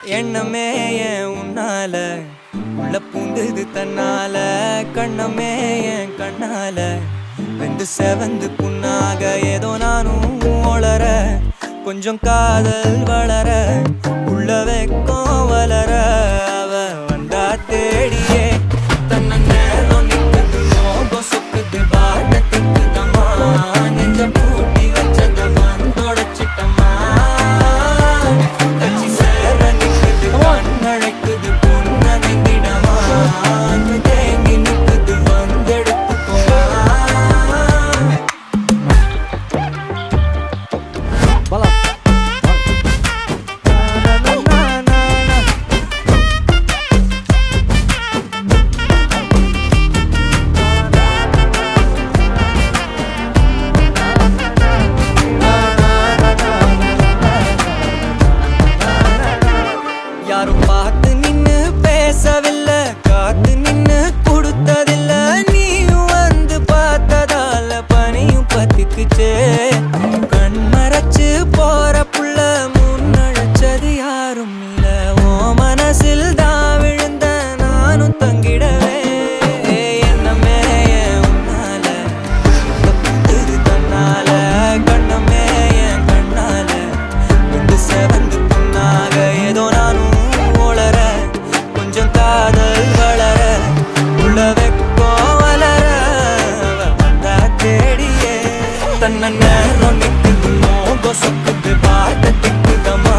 எண்ணமே ஏன் உன்னால உள்ள பூந்தது தன்னால கண்ணமே என் கண்ணால வெந்து செவந்து புண்ணாக ஏதோ நானும் ஒளர கொஞ்சம் காதல் வளர உள்ள வெக்கம் வளர அவ வந்தா தேடியே தன்னை நேரம் நிற்குது நோகம் சொக்குது பாட்டத்துக்கு தம்மா நெஞ்சம் பூட்டி வச்சத வந்தொடச்சிட்டம்மா கட்சி சேர நிற்குது கண்ணழைக்குது பொன்னடைந்திடமா தேங்கி நிற்குது வந்தெடுத்துக்கோமா யாரும் பார்த்து நின்னு பேசவில்லை காத்து நின்னு கொடுத்ததில்ல நீயும் வந்து பார்த்ததால பனியும் பத்திக்குச்சே கண் மறைச்சு போற புள்ள முன்னழைச்சது யாரும் இல்ல ஓ மனசில் தான் விழுந்த நானும் தங்கிடவே என்னமே உன்னால புது தன்னால கண்ணமே என் கண்ணால வந்து செவந்து புண்ணாக ஏதோ நானும் ஒளர கொஞ்சம் காதல் வளர உள்ள வெக்கோ வளர வந்தா தேடியே தன்னை நேரம் நிற்குது மோகம் சொக்குது பாட்டத்துக்கு தம்மா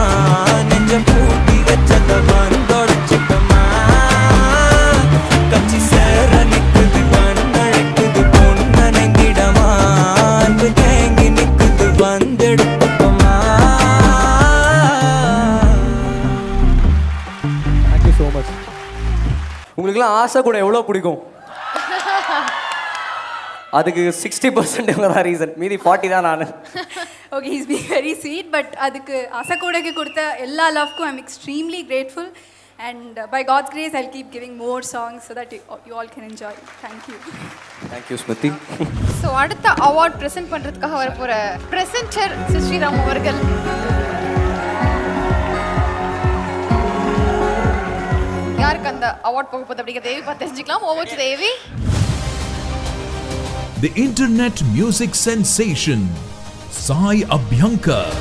நெஞ்சம் பூட்டி வச்சத வந்தொடச்சிட்டமா கட்சி சேர நிற்குது கண்ணழைக்குது பொன்னடைந்திடமா அன்பு தேங்கி நிற்குது வந்தெடுத்துக்கோமா. Thank you so much. உங்களுக்குலாம் ஆசை கூட எவ்வளோ பிடிக்கும்? அதுக்கு 60% இவங்க தான் ரீசன், மீதி 40 தான் நான். Okay, he's being very sweet. But அதுக்கு அசக்கூடக்கு கொடுத்த எல்லா லவ்க்கும் I am extremely grateful and by God's grace I keep giving more songs so that you all can enjoy. Thank you. Thank you Smriti. So அடுத்த அவார்ட் ப்ரெசென்ட் பண்ணுறதுக்காக வரப்போகிற ப்ரெசென்டர் ஸ்ரீராம் அவர்கள். யாருக்கு அந்த அவார்ட் போக போகுது அப்படிங்கிற தேவி பார்த்து தெரிஞ்சுக்கலாம். Over to Devi. The internet music sensation Sai Abhyankar.